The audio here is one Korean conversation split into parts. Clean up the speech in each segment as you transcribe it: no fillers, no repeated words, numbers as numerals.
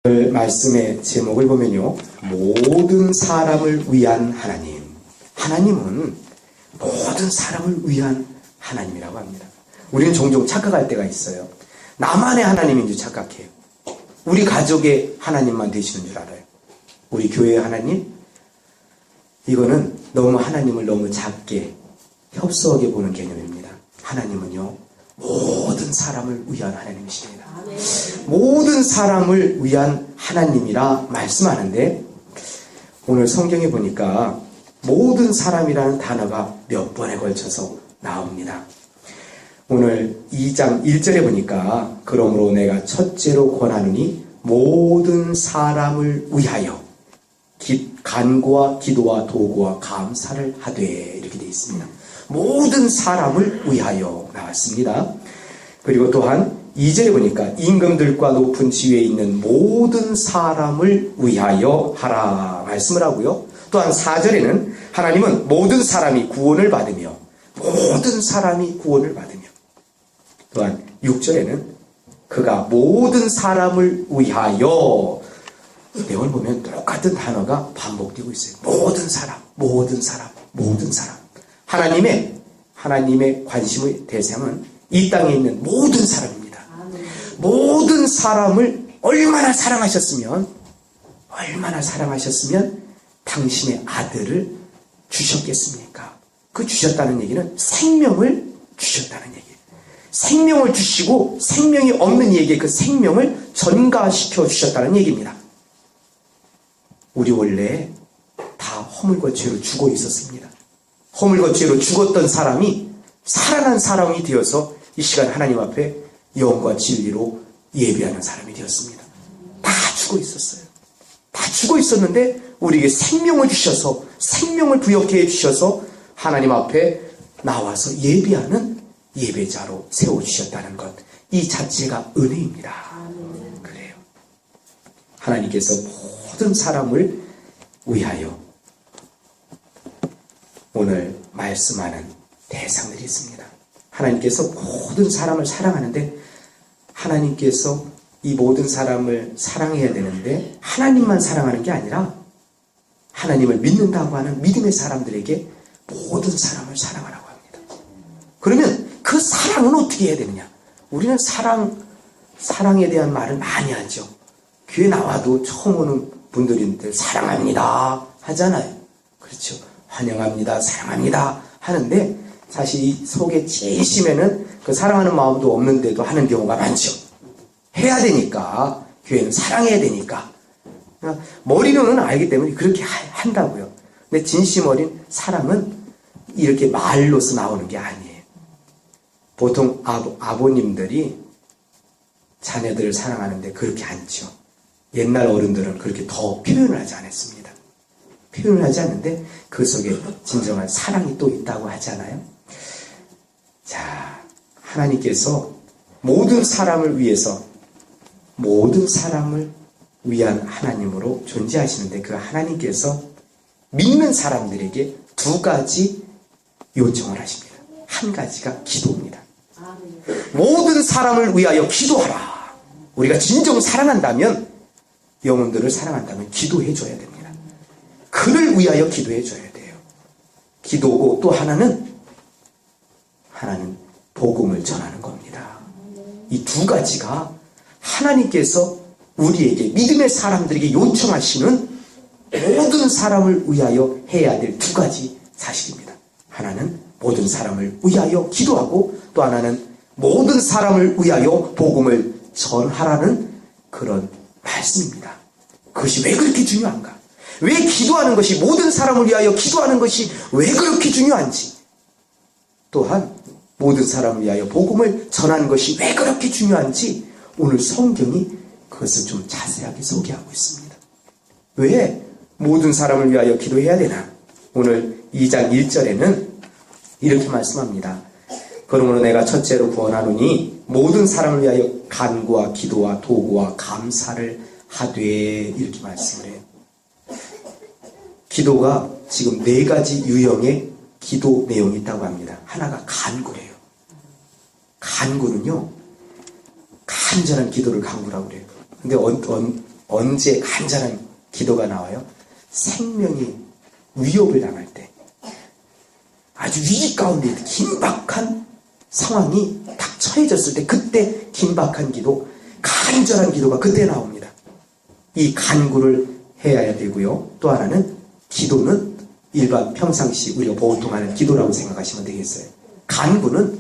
오늘 말씀의 제목을 보면요, 모든 사람을 위한 하나님. 하나님은 모든 사람을 위한 하나님이라고 합니다. 우리는 종종 착각할 때가 있어요. 나만의 하나님인 줄 착각해요. 우리 가족의 하나님만 되시는 줄 알아요. 우리 교회의 하나님? 이거는 너무 하나님을 너무 작게 협소하게 보는 개념입니다. 하나님은요, 모든 사람을 위한 하나님이십니다. 모든 사람을 위한 하나님이라 말씀하는데, 오늘 성경에 보니까 모든 사람이라는 단어가 몇 번에 걸쳐서 나옵니다. 오늘 2장 1절에 보니까 그러므로 내가 첫째로 권하노니 모든 사람을 위하여 간구와 기도와 도구와 감사를 하되, 이렇게 되어 있습니다. 모든 사람을 위하여 나왔습니다. 그리고 또한 2절에 보니까 임금들과 높은 지위에 있는 모든 사람을 위하여 하라 말씀을 하고요. 또한 4절에는 하나님은 모든 사람이 구원을 받으며, 모든 사람이 구원을 받으며, 또한 6절에는 그가 모든 사람을 위하여, 내용을 보면 똑같은 단어가 반복되고 있어요. 모든 사람, 모든 사람, 모든 사람. 하나님의 관심의 대상은 이 땅에 있는 모든 사람입니다. 모든 사람을 얼마나 사랑하셨으면 당신의 아들을 주셨겠습니까? 그 주셨다는 얘기는 생명을 주셨다는 얘기예요. 생명을 주시고 생명이 없는 이에게 그 생명을 전가시켜 주셨다는 얘기입니다. 우리 원래 다 허물과 죄로 죽어 있었습니다. 허물과 죄로 죽었던 사람이 살아난 사람이 되어서 이 시간 하나님 앞에 영과 진리로 예배하는 사람이 되었습니다. 다 죽어 있었어요. 다 죽어 있었는데 우리에게 생명을 주셔서, 생명을 부여케 해주셔서 하나님 앞에 나와서 예배하는 예배자로 세워주셨다는 것, 이 자체가 은혜입니다. 그래요. 하나님께서 모든 사람을 위하여 오늘 말씀하는 대상들이 있습니다. 하나님께서 모든 사람을 사랑하는데, 하나님께서 이 모든 사람을 사랑해야 되는데 하나님만 사랑하는 게 아니라 하나님을 믿는다고 하는 믿음의 사람들에게 모든 사람을 사랑하라고 합니다. 그러면 그 사랑은 어떻게 해야 되느냐? 우리는 사랑에 대한 말을 많이 하죠. 교회 나와도 처음 오는 분들인데 사랑합니다 하잖아요. 그렇죠. 환영합니다, 사랑합니다 하는데, 사실 이 속에 찌시면은 그 사랑하는 마음도 없는데도 하는 경우가 많죠. 해야 되니까, 교회는 사랑해야 되니까. 머리로는 알기 때문에 그렇게 한다고요. 근데 진심 어린 사랑은 이렇게 말로서 나오는 게 아니에요. 보통 아버님들이 자녀들을 사랑하는데 그렇게 않죠. 옛날 어른들은 그렇게 더 표현을 하지 않았습니다. 표현을 하지 않는데 그 속에 진정한 사랑이 또 있다고 하잖아요. 자, 하나님께서 모든 사람을 위해서, 모든 사람을 위한 하나님으로 존재하시는데, 그 하나님께서 믿는 사람들에게 두 가지 요청을 하십니다. 한 가지가 기도입니다. 모든 사람을 위하여 기도하라. 우리가 진정 사랑한다면, 영혼들을 사랑한다면 기도해 줘야 됩니다. 그를 위하여 기도해 줘야 돼요. 기도고, 또 하나는 복음을 전하는 겁니다. 이 두 가지가 하나님께서 우리에게, 믿음의 사람들에게 요청하시는 모든 사람을 위하여 해야 될 두 가지 사실입니다. 하나는 모든 사람을 위하여 기도하고, 또 하나는 모든 사람을 위하여 복음을 전하라는 그런 말씀입니다. 그것이 왜 그렇게 중요한가? 왜 기도하는 것이, 모든 사람을 위하여 기도하는 것이 왜 그렇게 중요한지, 또한 모든 사람을 위하여 복음을 전하는 것이 왜 그렇게 중요한지 오늘 성경이 그것을 좀 자세하게 소개하고 있습니다. 왜 모든 사람을 위하여 기도해야 되나? 오늘 2장 1절에는 이렇게 말씀합니다. 그러므로 내가 첫째로 구원하노니 모든 사람을 위하여 간구와 기도와 도구와 감사를 하되, 이렇게 말씀을 해요. 기도가 지금 4가지 유형의 기도 내용이 있다고 합니다. 하나가 간구래요. 간구는요, 간절한 기도를 간구라고 그래요. 근데 언제 간절한 기도가 나와요? 생명이 위협을 당할 때, 아주 위기 가운데 긴박한 상황이 딱 처해졌을 때, 그때 긴박한 기도, 간절한 기도가 그때 나옵니다. 이 간구를 해야 되고요. 또 하나는 기도는 일반 평상시 우리가 보통 하는 기도라고 생각하시면 되겠어요. 간구는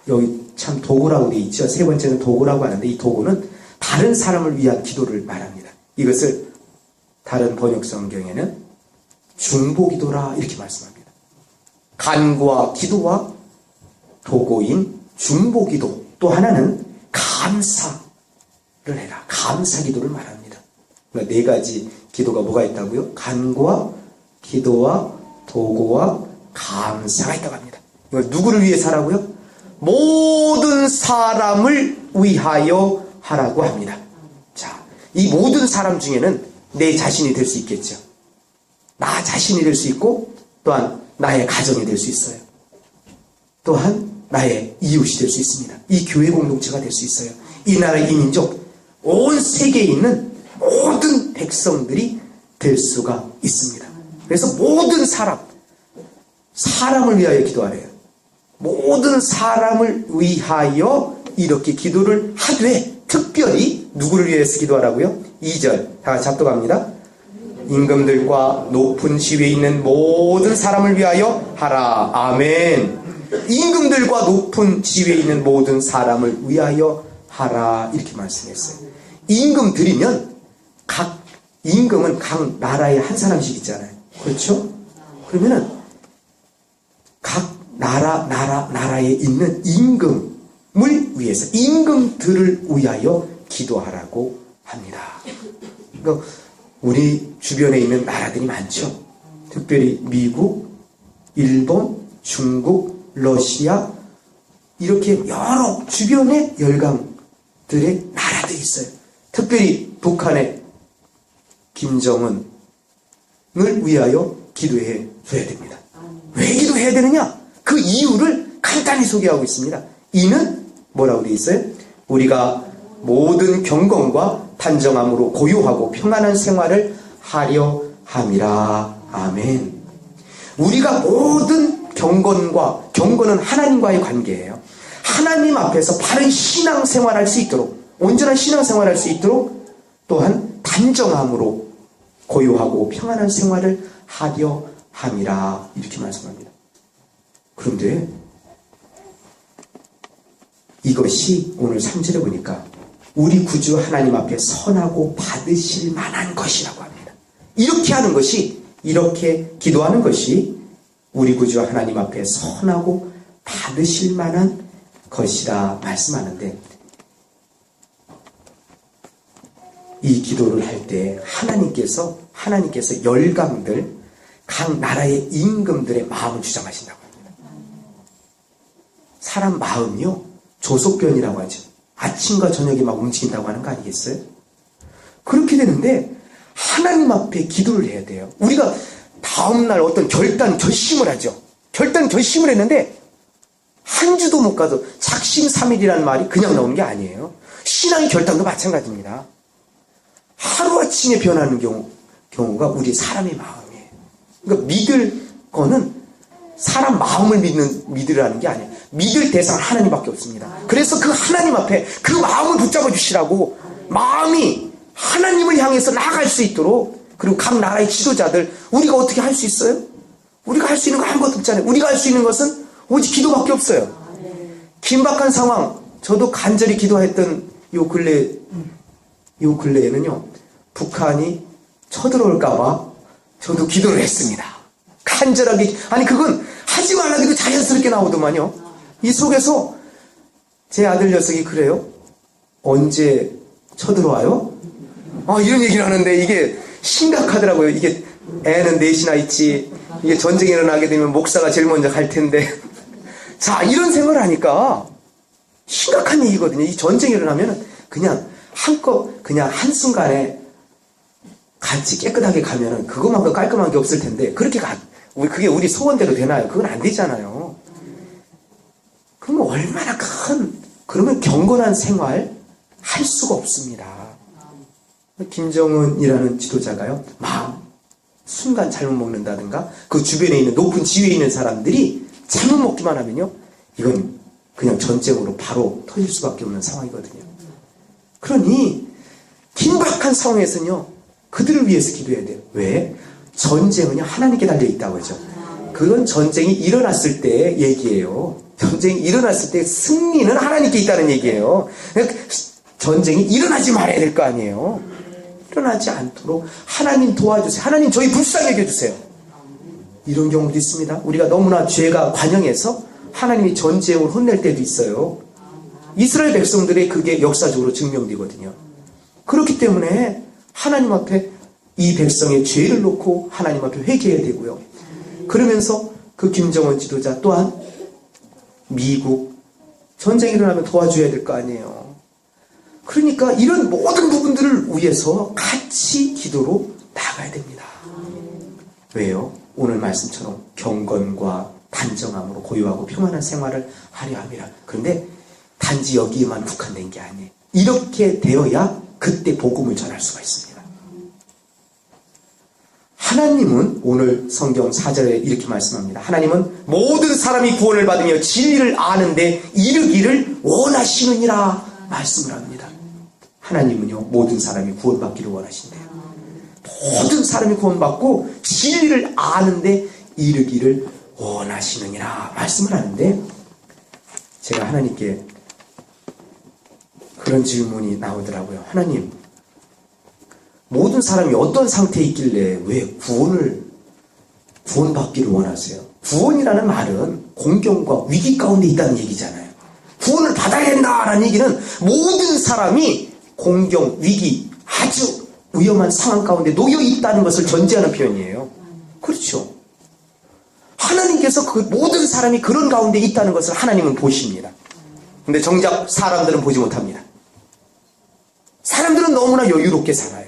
여기 참 도구라고 되어 있죠. 세 번째는 도구라고 하는데, 이 도구는 다른 사람을 위한 기도를 말합니다. 이것을 다른 번역 성경에는 중보기도라 이렇게 말씀합니다. 간구와 기도와 도구인 중보기도, 또 하나는 감사를 해라, 감사기도를 말합니다. 그러니까 네 가지 기도가 뭐가 있다고요? 간구와 기도와 도구와 감사가 있다고 합니다. 이걸 누구를 위해서 하라고요? 모든 사람을 위하여 하라고 합니다. 자, 이 모든 사람 중에는 내 자신이 될 수 있겠죠. 나 자신이 될 수 있고, 또한 나의 가정이 될 수 있어요. 또한 나의 이웃이 될 수 있습니다. 이 교회 공동체가 될 수 있어요. 이 나라, 이 민족, 온 세계에 있는 모든 백성들이 될 수가 있습니다. 그래서 모든 사람을 위하여 기도하래요. 모든 사람을 위하여 이렇게 기도를 하되, 특별히 누구를 위해서 기도하라고요? 2절 다 같이 합독합니다. 임금들과 높은 지위에 있는 모든 사람을 위하여 하라. 아멘. 임금들과 높은 지위에 있는 모든 사람을 위하여 하라, 이렇게 말씀했어요. 임금들이면 임금은 각 나라에 한 사람씩 있잖아요. 그렇죠? 그러면은 각 나라에 있는 임금을 위해서, 임금들을 위하여 기도하라고 합니다. 그러니까 우리 주변에 있는 나라들이 많죠. 특별히 미국, 일본, 중국, 러시아, 이렇게 여러 주변의 열강들의 나라들이 있어요. 특별히 북한의 김정은을 위하여 기도해 줘야 됩니다. 왜 기도해야 되느냐? 그 이유를 간단히 소개하고 있습니다. 이는 뭐라고 되어 있어요? 우리가 모든 경건과 단정함으로 고요하고 평안한 생활을 하려 함이라. 아멘. 우리가 모든 경건은 하나님과의 관계예요. 하나님 앞에서 바른 신앙생활할 수 있도록, 온전한 신앙생활할 수 있도록, 또한 단정함으로 고요하고 평안한 생활을 하려 함이라, 이렇게 말씀합니다. 그런데 이것이 오늘 3절에 보니까 우리 구주 하나님 앞에 선하고 받으실 만한 것이라고 합니다. 이렇게 하는 것이, 이렇게 기도하는 것이 우리 구주 하나님 앞에 선하고 받으실 만한 것이라 말씀하는데, 이 기도를 할 때 하나님께서 열강들, 각 나라의 임금들의 마음을 주장하신다고 합니다. 사람 마음이요, 조속변이라고 하죠. 아침과 저녁에 막 움직인다고 하는 거 아니겠어요? 그렇게 되는데 하나님 앞에 기도를 해야 돼요. 우리가 다음날 어떤 결심을 하죠. 결심을 했는데 한 주도 못 가도 작심삼일이라는 말이 그냥 나오는 게 아니에요. 신앙의 결단도 마찬가지입니다. 하루아침에 변하는 경우가 우리 사람의 마음이에요. 그러니까 믿을 거는 사람 마음을 믿으라는 게 아니에요. 믿을 대상은 하나님밖에 없습니다. 그래서 그 하나님 앞에 그 마음을 붙잡아 주시라고, 마음이 하나님을 향해서 나아갈 수 있도록. 그리고 각 나라의 지도자들, 우리가 어떻게 할 수 있어요? 우리가 할 수 있는 거 아무것도 없잖아요. 우리가 할 수 있는 것은 오직 기도밖에 없어요. 긴박한 상황, 저도 간절히 기도했던 요 근래에는요, 북한이 쳐들어올까봐 저도 기도를 했습니다. 간절하게. 아니, 그건 하지 말라도 자연스럽게 나오더만요. 이 속에서 제 아들 녀석이 그래요. 언제 쳐들어와요? 이런 얘기를 하는데 이게 심각하더라고요. 이게 애는 넷이나 있지, 이게 전쟁이 일어나게 되면 목사가 제일 먼저 갈 텐데. 자, 이런 생각을 하니까 심각한 얘기거든요. 이 전쟁이 일어나면 그냥 한순간에 같이 깨끗하게 가면은 그것만큼 깔끔한 게 없을 텐데, 그게 우리 소원대로 되나요? 그건 안 되잖아요. 그러면 얼마나 그러면 경건한 생활 할 수가 없습니다. 김정은이라는 지도자가요, 순간 잘못 먹는다든가 그 주변에 있는 높은 지위에 있는 사람들이 잘못 먹기만 하면요, 이건 그냥 전쟁으로 바로 터질 수밖에 없는 상황이거든요. 그러니 긴박한 상황에서는요, 그들을 위해서 기도해야 돼요. 왜? 전쟁은요, 하나님께 달려있다고 하죠. 그건 전쟁이 일어났을 때 얘기예요. 전쟁이 일어났을 때 승리는 하나님께 있다는 얘기예요. 그러니까 전쟁이 일어나지 말아야 될 거 아니에요. 일어나지 않도록 하나님 도와주세요. 하나님 저희 불쌍히 여겨주세요. 이런 경우도 있습니다. 우리가 너무나 죄가 관영해서 하나님이 전쟁을 혼낼 때도 있어요. 이스라엘 백성들의 그게 역사적으로 증명되거든요. 그렇기 때문에 하나님 앞에 이 백성의 죄를 놓고 하나님 앞에 회개해야 되고요. 그러면서 그 김정은 지도자 또한 미국 전쟁이 일어나면 도와줘야 될 거 아니에요. 그러니까 이런 모든 부분들을 위해서 같이 기도로 나가야 됩니다. 왜요? 오늘 말씀처럼 경건과 단정함으로 고요하고 평안한 생활을 하려 함이라. 그런데 단지 여기에만 국한된 게 아니에요. 이렇게 되어야 그때 복음을 전할 수가 있습니다. 하나님은 오늘 성경 4절에 이렇게 말씀합니다. 하나님은 모든 사람이 구원을 받으며 진리를 아는데 이르기를 원하시느니라 말씀을 합니다. 하나님은요, 모든 사람이 구원받기를 원하신대요. 모든 사람이 구원받고 진리를 아는데 이르기를 원하시느니라 말씀을 하는데, 제가 하나님께 그런 질문이 나오더라고요. 하나님, 모든 사람이 어떤 상태에 있길래 왜 구원받기를 원하세요? 구원이라는 말은 공경과 위기 가운데 있다는 얘기잖아요. 구원을 받아야 된다라는 얘기는 모든 사람이 공경, 위기, 아주 위험한 상황 가운데 놓여 있다는 것을 전제하는 표현이에요. 그렇죠. 하나님께서 그 모든 사람이 그런 가운데 있다는 것을 하나님은 보십니다. 근데 정작 사람들은 보지 못합니다. 사람들은 너무나 여유롭게 살아요.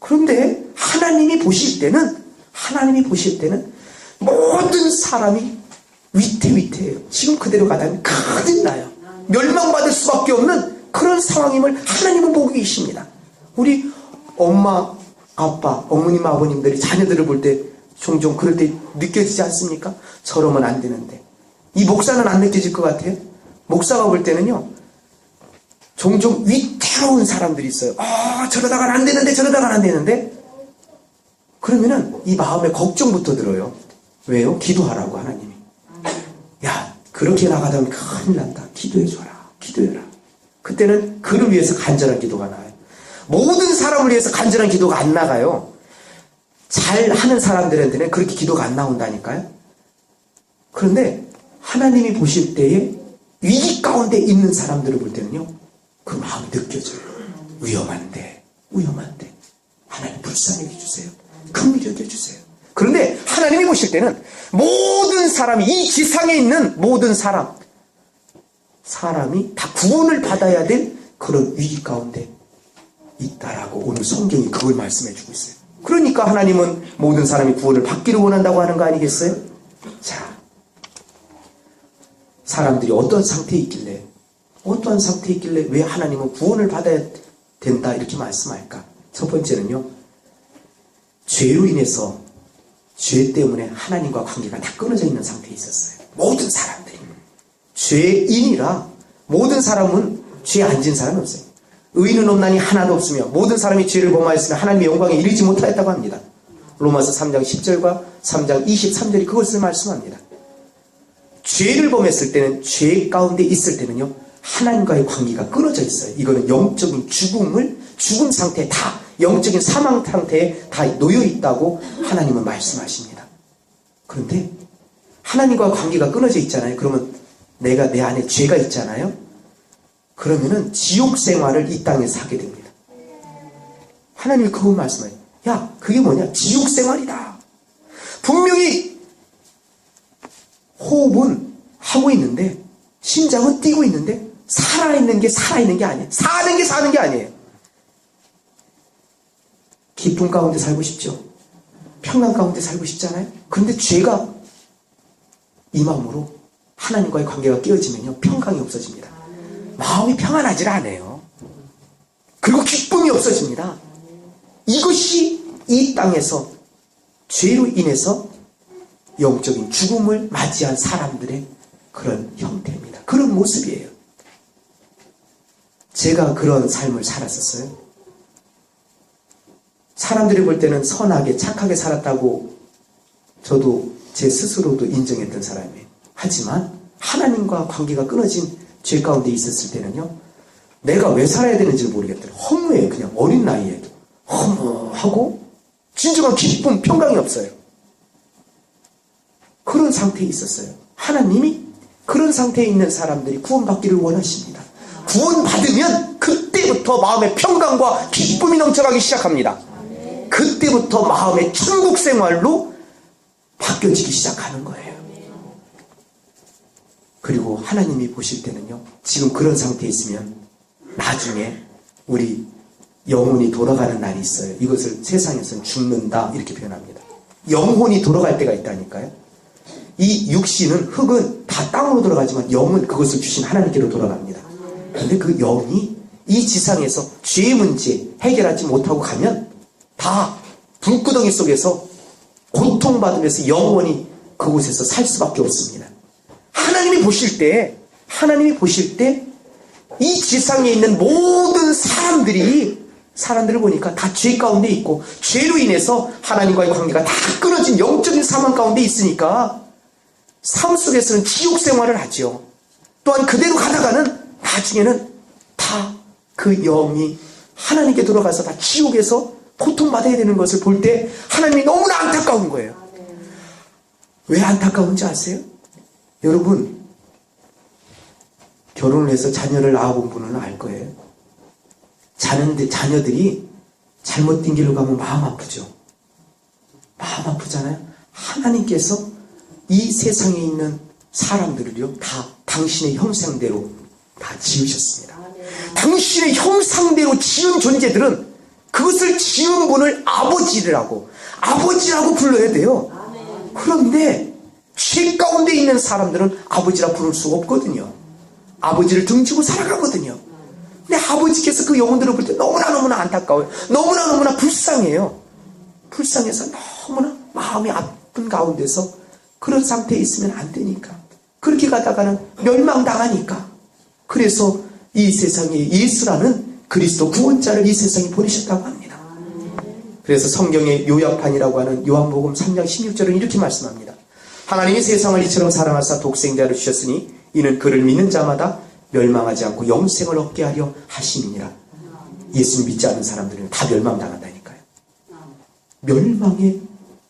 그런데 하나님이 보실 때는 모든 사람이 위태위태해요. 지금 그대로 가다면 큰일 나요. 멸망받을 수밖에 없는 그런 상황임을 하나님은 보고 계십니다. 우리 엄마, 아빠, 어머님, 아버님들이 자녀들을 볼 때 종종 그럴 때 느껴지지 않습니까? 저러면 안 되는데. 이 목사는 안 느껴질 것 같아요. 목사가 볼 때는요, 종종 위태로운 사람들이 있어요. 저러다간 안 되는데, 저러다간 안 되는데. 그러면은 이 마음에 걱정부터 들어요. 왜요? 기도하라고 하나님이. 야, 그렇게 나가다면 큰일 난다. 기도해줘라. 기도해라. 그때는 그를 위해서 간절한 기도가 나와요. 모든 사람을 위해서 간절한 기도가 안 나가요. 잘하는 사람들한테는 그렇게 기도가 안 나온다니까요. 그런데 하나님이 보실 때에 위기 가운데 있는 사람들을 볼 때는요, 그 마음이 느껴져요. 위험한데 하나님 불쌍히 해주세요. 긍휼히 여겨주세요. 그런데 하나님이 보실 때는 모든 사람이, 이 지상에 있는 모든 사람이 다 구원을 받아야 될 그런 위기 가운데 있다라고 오늘 성경이 그걸 말씀해 주고 있어요. 그러니까 하나님은 모든 사람이 구원을 받기를 원한다고 하는 거 아니겠어요? 자, 사람들이 어떤 상태에 있길래 왜 하나님은 구원을 받아야 된다 이렇게 말씀할까? 첫 번째는요, 죄로 인해서, 죄 때문에 하나님과 관계가 다 끊어져 있는 상태에 있었어요. 모든 사람들이 죄인이라. 모든 사람은 죄에 안 진 사람이 없어요. 의인은 없나니 하나도 없으며 모든 사람이 죄를 범하였으며 하나님의 영광에 이르지 못하였다고 합니다. 로마서 3장 10절과 3장 23절이 그것을 말씀합니다. 죄를 범했을 때는, 죄 가운데 있을 때는요, 하나님과의 관계가 끊어져 있어요. 이거는 영적인 죽음 상태에 다, 영적인 사망 상태에 다 놓여 있다고 하나님은 말씀하십니다. 그런데 하나님과 관계가 끊어져 있잖아요. 그러면 내 안에 죄가 있잖아요. 그러면은 지옥 생활을 이 땅에서 하게 됩니다. 하나님이 그거 말씀해요. 야, 그게 뭐냐? 지옥 생활이다. 분명히 호흡은 하고 있는데, 심장은 뛰고 있는데, 살아있는 게 아니에요. 사는 게 아니에요. 기쁨 가운데 살고 싶죠. 평안 가운데 살고 싶잖아요. 그런데 죄가 이 마음으로 하나님과의 관계가 깨어지면요, 평강이 없어집니다. 마음이 평안하질 않아요. 그리고 기쁨이 없어집니다. 이것이 이 땅에서 죄로 인해서 영적인 죽음을 맞이한 사람들의 그런 형태입니다. 그런 모습이에요. 제가 그런 삶을 살았었어요. 사람들이 볼 때는 선하게 착하게 살았다고 저도 제 스스로도 인정했던 사람이에요. 하지만 하나님과 관계가 끊어진 죄 가운데 있었을 때는요, 내가 왜 살아야 되는지 모르겠더라고요. 허무해요. 그냥 어린 나이에도 허무하고 진정한 기쁨, 평강이 없어요. 그런 상태에 있었어요. 하나님이 그런 상태에 있는 사람들이 구원받기를 원하십니다. 구원받으면 그때부터 마음의 평강과 기쁨이 넘쳐가기 시작합니다. 그때부터 마음의 천국 생활로 바뀌어지기 시작하는 거예요. 그리고 하나님이 보실 때는요, 지금 그런 상태에 있으면 나중에 우리 영혼이 돌아가는 날이 있어요. 이것을 세상에서는 죽는다 이렇게 표현합니다. 영혼이 돌아갈 때가 있다니까요. 이 육신은, 흙은 다 땅으로 돌아가지만 영은 그것을 주신 하나님께로 돌아갑니다. 그런데 그 영이 이 지상에서 죄의 문제 해결하지 못하고 가면 다 불구덩이 속에서 고통받으면서 영원히 그곳에서 살 수밖에 없습니다. 하나님이 보실 때 이 지상에 있는 모든 사람들을 보니까 다 죄 가운데 있고, 죄로 인해서 하나님과의 관계가 다 끊어진 영적인 상황 가운데 있으니까 삶 속에서는 지옥 생활을 하죠. 또한 그대로 가다가는 나중에는 다 그 영이 하나님께 돌아가서 다 지옥에서 고통받아야 되는 것을 볼 때 하나님이 너무나 안타까운 거예요. 왜 안타까운지 아세요? 여러분, 결혼을 해서 자녀를 낳아본 분은 알 거예요. 자녀들이 잘못된 길로 가면 마음 아프죠. 마음 아프잖아요. 하나님께서 이 세상에 있는 사람들을요, 다 당신의 형상대로 다 지으셨습니다. 당신의 형상대로 지은 존재들은 그것을 지은 분을 아버지라고 불러야 돼요. 그런데 죄 가운데 있는 사람들은 아버지라 부를 수가 없거든요. 아버지를 등지고 살아가거든요. 근데 아버지께서 그 영혼들을 볼 때 너무나 안타까워요. 너무나 불쌍해요. 불쌍해서 너무나 마음이 아픈 가운데서 그런 상태에 있으면 안 되니까, 그렇게 가다가는 멸망당하니까, 그래서 이 세상에 예수라는 그리스도 구원자를 이 세상에 보내셨다고 합니다. 그래서 성경의 요약판이라고 하는 요한복음 3장 16절은 이렇게 말씀합니다. 하나님이 세상을 이처럼 사랑하사 독생자를 주셨으니 이는 그를 믿는 자마다 멸망하지 않고 영생을 얻게 하려 하심이니라. 예수 믿지 않는 사람들은 다 멸망당한다니까요. 멸망의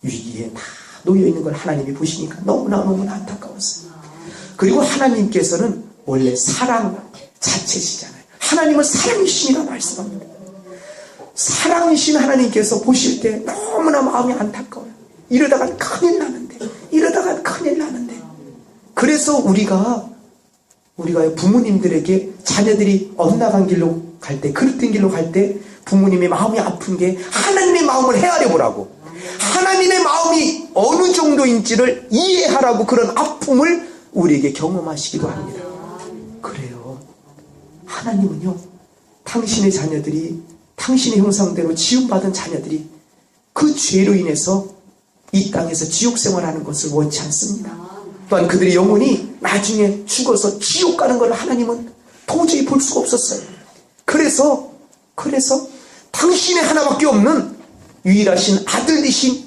위기에 다 놓여있는 걸 하나님이 보시니까 너무나 안타까웠어요. 그리고 하나님께서는 원래 사랑 자체시잖아요. 하나님은 사랑이시니라 말씀합니다. 사랑이신 하나님께서 보실 때 너무나 마음이 안타까워요. 이러다가 큰일 나는데. 그래서 우리가 부모님들에게 자녀들이 엇나간 길로 갈 때, 그릇된 길로 갈 때 부모님의 마음이 아픈 게 하나님의 마음을 헤아려 보라고, 하나님의 마음이 어느 정도인지를 이해하라고 그런 아픔을 우리에게 경험하시기도 합니다. 그래요. 하나님은요, 당신의 자녀들이, 당신의 형상대로 지음받은 자녀들이 그 죄로 인해서 이 땅에서 지옥 생활하는 것을 원치 않습니다. 또한 그들의 영혼이 나중에 죽어서 지옥 가는 걸 하나님은 도저히 볼 수가 없었어요. 그래서 당신의 하나밖에 없는 유일하신 아들이신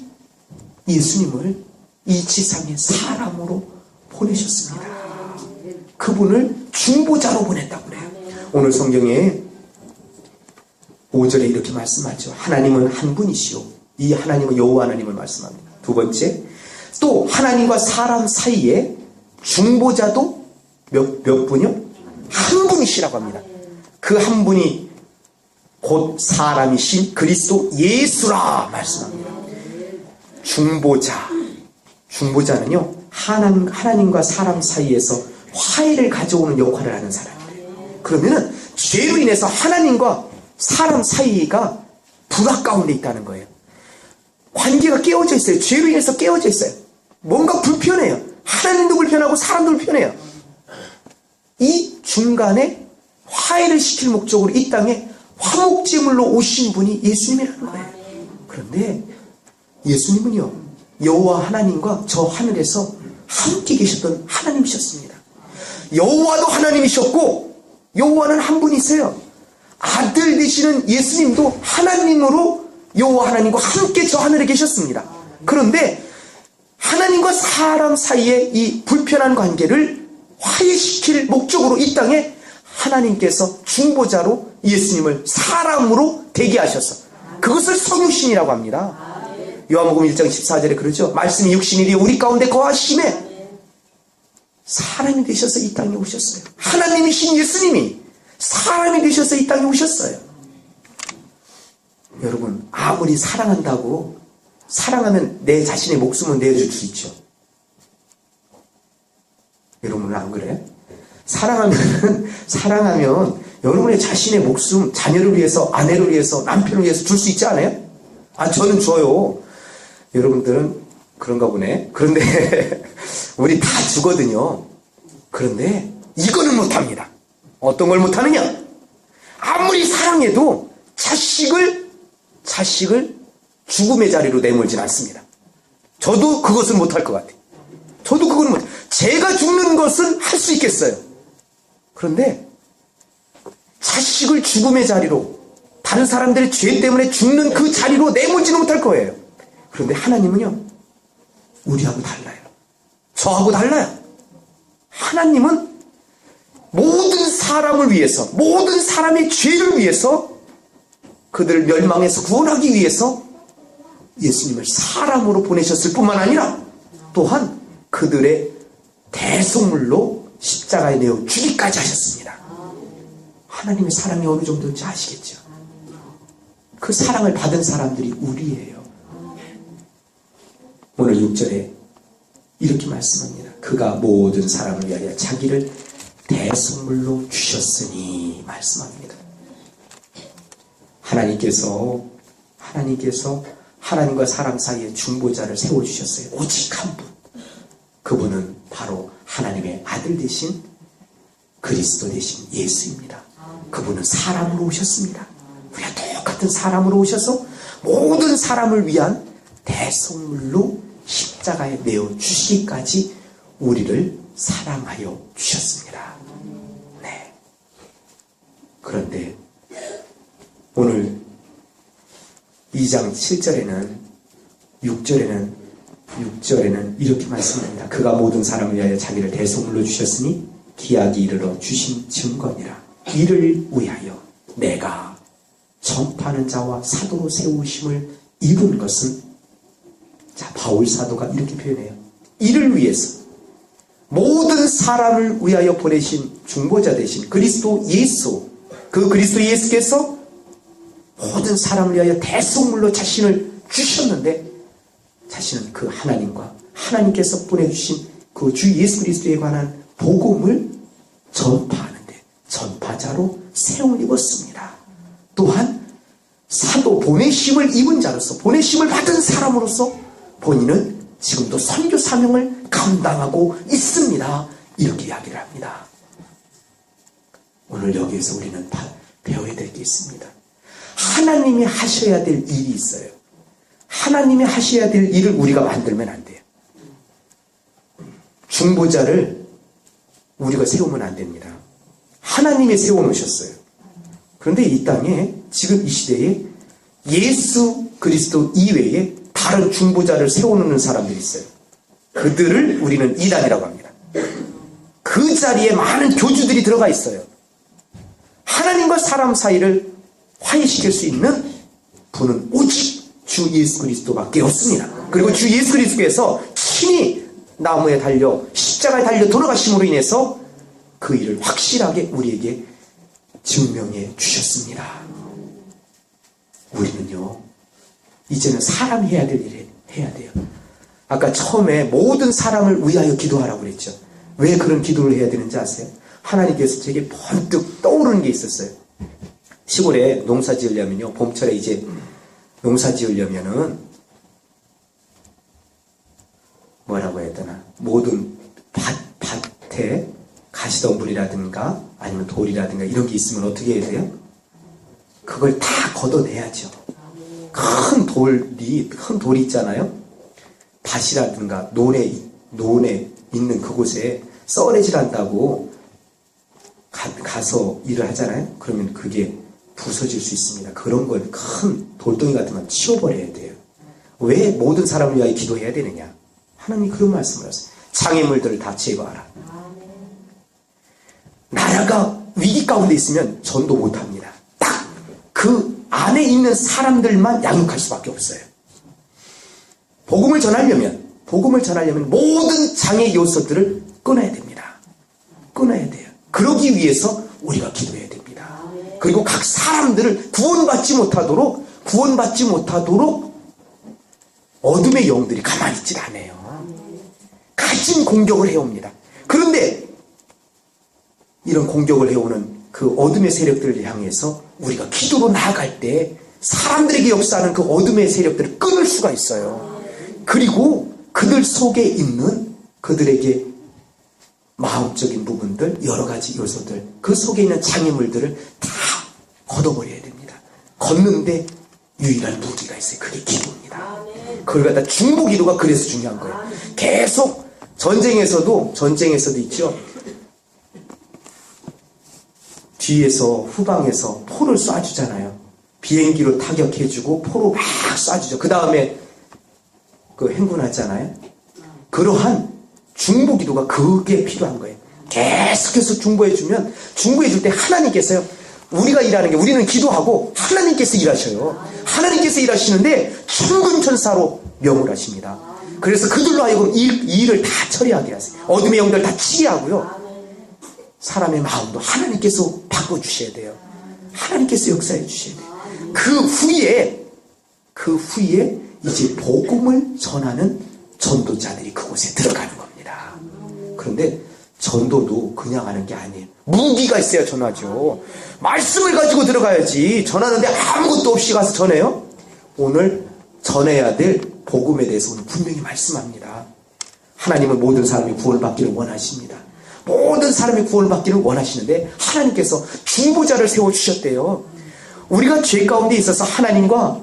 예수님을 이 지상에 사람으로 보내셨습니다. 그분을 중보자로 보냈다고 그래요. 오늘 성경에 5절에 이렇게 말씀하죠. 하나님은 한 분이시오. 이 하나님은 여호와 하나님을 말씀합니다. 두 번째, 또 하나님과 사람 사이에 중보자도 몇 분이요? 한 분이시라고 합니다. 그 한 분이 곧 사람이신 그리스도 예수라 말씀합니다. 중보자는요, 하나님과 사람 사이에서 화해를 가져오는 역할을 하는 사람이에요. 그러면은 죄로 인해서 하나님과 사람 사이가 불화 가운데 있다는 거예요. 관계가 깨어져 있어요. 죄로 인해서 깨어져 있어요. 뭔가 불편해요. 하나님도 불편하고 사람도 불편해요. 이 중간에 화해를 시킬 목적으로 이 땅에 화목제물로 오신 분이 예수님이라는 거예요. 예수님은요, 여호와 하나님과 저 하늘에서 함께 계셨던 하나님이셨습니다. 여호와도 하나님이셨고 여호와는 한 분이세요. 아들 되시는 예수님도 하나님으로 여호와 하나님과 함께 저 하늘에 계셨습니다. 그런데 하나님과 사람 사이의 이 불편한 관계를 화해시킬 목적으로 이 땅에 하나님께서 중보자로 예수님을 사람으로 되게 하셔서 그것을 성육신이라고 합니다. 요한복음 1장 14절에 그러죠. 말씀이 육신이 우리 가운데 거하심에 사람이 되셔서 이 땅에 오셨어요. 하나님이신 예수님이 사람이 되셔서 이 땅에 오셨어요. 여러분, 아무리 사랑한다고 사랑하면 내 자신의 목숨은 내어줄 수 있죠. 여러분은 안 그래요? 사랑하면 여러분의 자신의 목숨, 자녀를 위해서, 아내를 위해서, 남편을 위해서 줄 수 있지 않아요? 저는 줘요. 여러분들은 그런가 보네. 그런데 우리 다 주거든요. 그런데 이거는 못합니다. 어떤 걸 못하느냐? 아무리 사랑해도 자식을 죽음의 자리로 내몰진 않습니다. 저도 그것은 못할 것 같아요. 저도 그거는 못. 제가 죽는 것은 할 수 있겠어요. 그런데 자식을 죽음의 자리로, 다른 사람들의 죄 때문에 죽는 그 자리로 내몰지는 못할 거예요. 그런데 하나님은요, 우리하고 달라요. 저하고 달라요. 하나님은 모든 사람을 위해서, 모든 사람의 죄를 위해서, 그들을 멸망해서 구원하기 위해서 예수님을 사람으로 보내셨을 뿐만 아니라 또한 그들의 대속물로 십자가에 내어 주기까지 하셨습니다. 하나님의 사랑이 어느 정도인지 아시겠죠? 그 사랑을 받은 사람들이 우리예요. 오늘 6절에 이렇게 말씀합니다. 그가 모든 사람을 위하여 자기를 대속물로 주셨으니 말씀합니다. 하나님께서 하나님과 사람 사이에 중보자를 세워주셨어요. 오직 한 분. 그분은 바로 하나님의 아들 되신 그리스도 되신 예수입니다. 그분은 사람으로 오셨습니다. 우리가 똑같은 사람으로 오셔서 모든 사람을 위한 대속물로 십자가에 내어 주시기까지 우리를 사랑하여 주셨습니다. 네. 그런데 오늘 2장 7절에는 6절에는 이렇게 말씀합니다. 그가 모든 사람을 위하여 자기를 대속물로 주셨으니 기약이 이르러 주신 증거니라. 이를 위하여 내가 전파하는 자와 사도로 세우심을 입은 것은, 자, 바울 사도가 이렇게 표현해요. 이를 위해서 모든 사람을 위하여 보내신 중보자 되신 그리스도 예수, 그 그리스도 예수께서 모든 사람을 위하여 대속물로 자신을 주셨는데, 자신은 그 하나님과 하나님께서 보내주신 그 주 예수 그리스도에 관한 복음을 전파하는데 전파자로 세움을 입었습니다. 또한 사도, 보내심을 입은 자로서, 보내심을 받은 사람으로서 본인은 지금도 선교 사명을 감당하고 있습니다. 이렇게 이야기를 합니다. 오늘 여기에서 우리는 배워야 될 게 있습니다. 하나님이 하셔야 될 일이 있어요. 하나님이 하셔야 될 일을 우리가 만들면 안 돼요. 중보자를 우리가 세우면 안 됩니다. 하나님이 세워놓으셨어요. 그런데 이 땅에 지금 이 시대에 예수 그리스도 이외에 다른 중보자를 세워놓는 사람들이 있어요. 그들을 우리는 이단이라고 합니다. 그 자리에 많은 교주들이 들어가 있어요. 하나님과 사람 사이를 화해시킬 수 있는 분은 오직 주 예수 그리스도밖에 없습니다. 그리고 주 예수 그리스도께서 친히 나무에 달려 십자가에 달려 돌아가심으로 인해서 그 일을 확실하게 우리에게 증명해 주셨습니다. 우리는요, 이제는 사람이 해야 될 일을 해야 돼요. 아까 처음에 모든 사람을 위하여 기도하라고 그랬죠. 왜 그런 기도를 해야 되는지 아세요? 하나님께서 제게 번뜩 떠오르는 게 있었어요. 시골에 농사 지으려면요, 봄철에 이제 농사 지으려면은 뭐라고 해야 되나, 모든 밭에 가시덤불이라든가 아니면 돌이라든가 이런 게 있으면 어떻게 해야 돼요? 그걸 다 걷어내야죠. 큰 돌이 있잖아요. 밭이라든가 논에 있는 그곳에 썰매질 한다고 가서 일을 하잖아요. 그러면 그게 부서질 수 있습니다. 그런 걸 큰 돌덩이 같은 건 치워버려야 돼요. 왜 모든 사람을 위하여 기도해야 되느냐? 하나님이 그런 말씀을 하세요. 장애물들을 다 제거하라. 나라가 위기 가운데 있으면 전도 못합니다. 딱 그 안에 있는 사람들만 양육할 수밖에 없어요. 복음을 전하려면 모든 장애 요소들을 끊어야 됩니다. 끊어야 돼요. 그러기 위해서 우리가 기도해야 됩니다. 그리고 각 사람들을 구원받지 못하도록 어둠의 영들이 가만히 있질 않아요. 가진 공격을 해옵니다. 그런데 이런 공격을 해오는 그 어둠의 세력들을 향해서 우리가 기도로 나아갈 때 사람들에게 역사하는 그 어둠의 세력들을 끊을 수가 있어요. 그리고 그들 속에 있는 그들에게 마음적인 부분들, 여러 가지 요소들, 그 속에 있는 장애물들을 다 걷어버려야 됩니다. 걷는데 유일한 무기가 있어요. 그게 기도입니다. 그걸 갖다 중보기도가 그래서 중요한 거예요. 계속 전쟁에서도 있죠. 뒤에서 후방에서 포를 쏴주잖아요. 비행기로 타격해주고 포로 막 쏴주죠. 그 다음에 그 행군하잖아요. 그러한 중보기도가 그게 필요한 거예요. 계속해서 중보해줄 때 하나님께서요. 우리가 일하는 게 우리는 기도하고 하나님께서 일하셔요. 하나님께서 일하시는데 천군천사로 명을 하십니다. 그래서 그들로 하여금 이 일을 다 처리하게 하세요. 어둠의 영들 다 치게 하고요. 사람의 마음도 하나님께서 바꿔주셔야 돼요. 하나님께서 역사해 주셔야 돼요. 그 후에 이제 복음을 전하는 전도자들이 그곳에 들어가는 겁니다. 그런데 전도도 그냥 하는 게 아니에요. 무기가 있어야 전하죠. 말씀을 가지고 들어가야지. 전하는데 아무것도 없이 가서 전해요? 오늘 전해야 될 복음에 대해서 오늘 분명히 말씀합니다. 하나님은 모든 사람이 구원을 받기를 원하십니다. 모든 사람이 구원을 받기를 원하시는데 하나님께서 중보자를 세워주셨대요. 우리가 죄 가운데 있어서 하나님과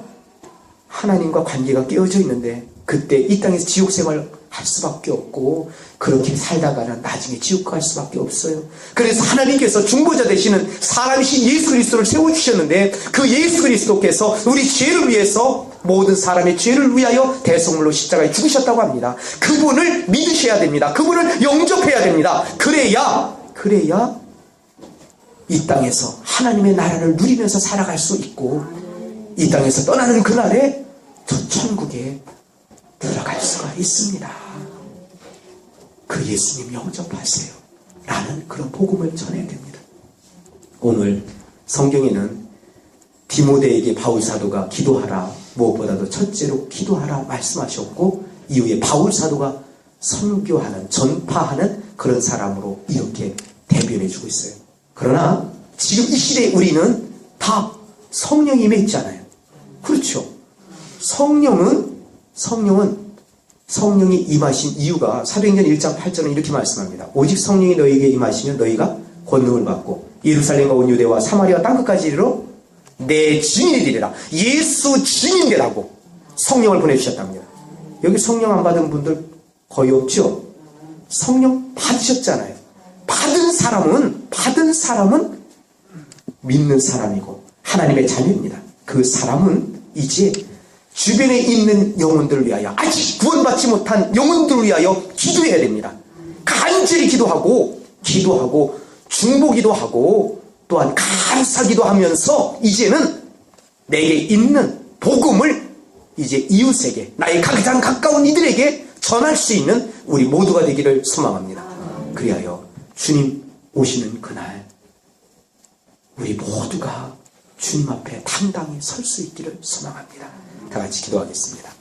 관계가 깨어져 있는데 그때 이 땅에서 지옥 생활을 할 수밖에 없고 그렇게 살다가는 나중에 지옥 갈 수밖에 없어요. 그래서 하나님께서 중보자 되시는 사람이신 예수 그리스도를 세워주셨는데 그 예수 그리스도께서 우리 죄를 위해서 모든 사람의 죄를 위하여 대속물로 십자가에 죽으셨다고 합니다. 그분을 믿으셔야 됩니다. 그분을 영접해야 됩니다. 그래야 이 땅에서 하나님의 나라를 누리면서 살아갈 수 있고 이 땅에서 떠나는 그날에 저 천국에 들어갈 수가 있습니다. 그 예수님 영접하세요. 라는 그런 복음을 전해야 됩니다. 오늘 성경에는 디모데에게 바울 사도가 기도하라, 무엇보다도 첫째로 기도하라 말씀하셨고 이후에 바울 사도가 선교하는, 전파하는 그런 사람으로 이렇게 대변해주고 있어요. 그러나 지금 이 시대에 우리는 다 성령이 임해 있잖아요. 그렇죠. 성령이 임하신 이유가 사도행전 1장 8절은 이렇게 말씀합니다. 오직 성령이 너희에게 임하시면 너희가 권능을 받고 예루살렘과 온 유대와 사마리아 땅끝까지 이르러 내 증인이 되리라. 예수 증인되라고 성령을 보내주셨답니다. 여기 성령 안 받은 분들 거의 없죠? 성령 받으셨잖아요. 받은 사람은 믿는 사람이고 하나님의 자녀입니다. 그 사람은 이제 주변에 있는 영혼들을 위하여, 아직 구원받지 못한 영혼들을 위하여 기도해야 됩니다. 간절히 기도하고 중보기도 하고 또한 감사기도 하면서 이제는 내게 있는 복음을 이제 이웃에게, 나의 가장 가까운 이들에게 전할 수 있는 우리 모두가 되기를 소망합니다. 그리하여 주님 오시는 그날 우리 모두가 주님 앞에 당당히 설 수 있기를 소망합니다. 다 같이 기도하겠습니다.